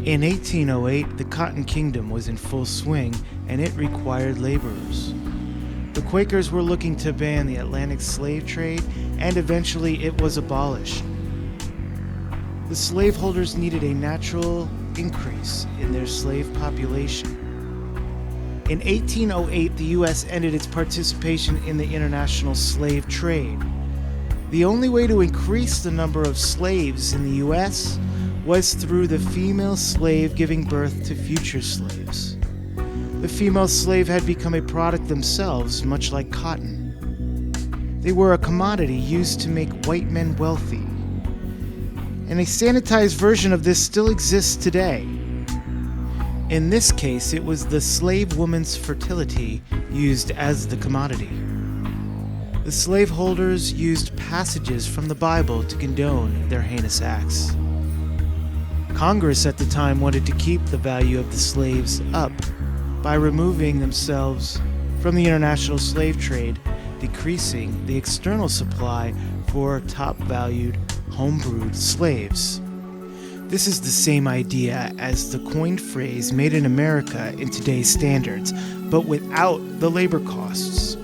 In 1808, the Cotton Kingdom was in full swing, and it required laborers. The Quakers were looking to ban the Atlantic slave trade, and eventually it was abolished. The slaveholders needed a natural increase in their slave population. In 1808, the U.S. ended its participation in the international slave trade. The only way to increase the number of slaves in the U.S. was through the female slave giving birth to future slaves. The female slave had become a product themselves, much like cotton. They were a commodity used to make white men wealthy. And a sanitized version of this still exists today. In this case, it was the slave woman's fertility used as the commodity. The slaveholders used passages from the Bible to condone their heinous acts. Congress at the time wanted to keep the value of the slaves up by removing themselves from the international slave trade, decreasing the external supply for top-valued, homebrewed slaves. This is the same idea as the coined phrase "made in America" in today's standards, but without the labor costs.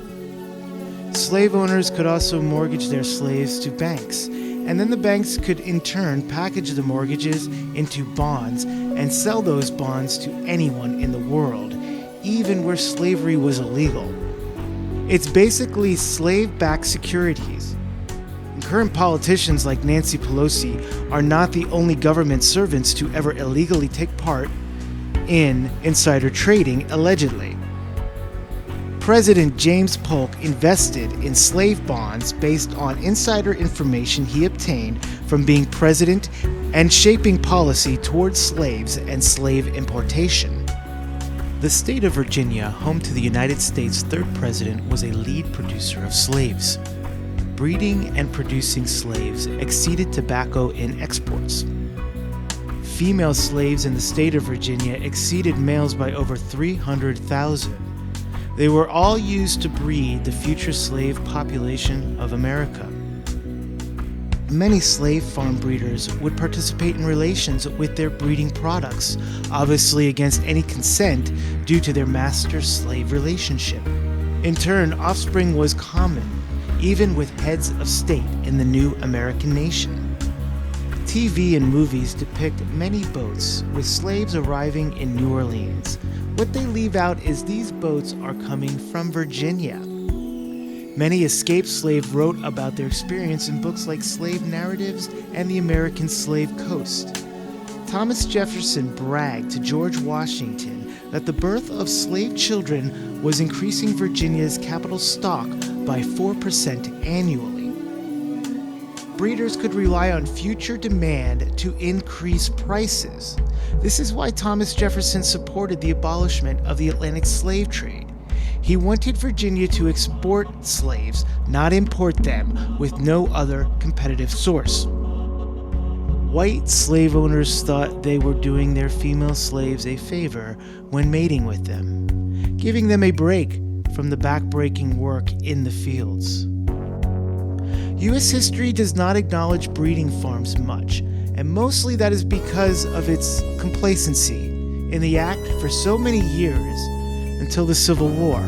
Slave owners could also mortgage their slaves to banks, and then the banks could in turn package the mortgages into bonds and sell those bonds to anyone in the world, even where slavery was illegal. It's basically slave-backed securities. Current politicians like Nancy Pelosi are not the only government servants to ever illegally take part in insider trading, allegedly. President James Polk invested in slave bonds based on insider information he obtained from being president and shaping policy towards slaves and slave importation. The state of Virginia, home to the United States' third president, was a lead producer of slaves. Breeding and producing slaves exceeded tobacco in exports. Female slaves in the state of Virginia exceeded males by over 300,000. They were all used to breed the future slave population of America. Many slave farm breeders would participate in relations with their breeding products, obviously against any consent due to their master-slave relationship. In turn, offspring was common, even with heads of state in the new American nation. TV and movies depict many boats with slaves arriving in New Orleans. What they leave out is these boats are coming from Virginia. Many escaped slaves wrote about their experience in books like Slave Narratives and The American Slave Coast. Thomas Jefferson bragged to George Washington that the birth of slave children was increasing Virginia's capital stock by 4% annually. Breeders could rely on future demand to increase prices. This is why Thomas Jefferson supported the abolishment of the Atlantic slave trade. He wanted Virginia to export slaves, not import them, with no other competitive source. White slave owners thought they were doing their female slaves a favor when mating with them, giving them a break from the backbreaking work in the fields. U.S. history does not acknowledge breeding farms much, and mostly that is because of its complacency in the act for so many years until the Civil War.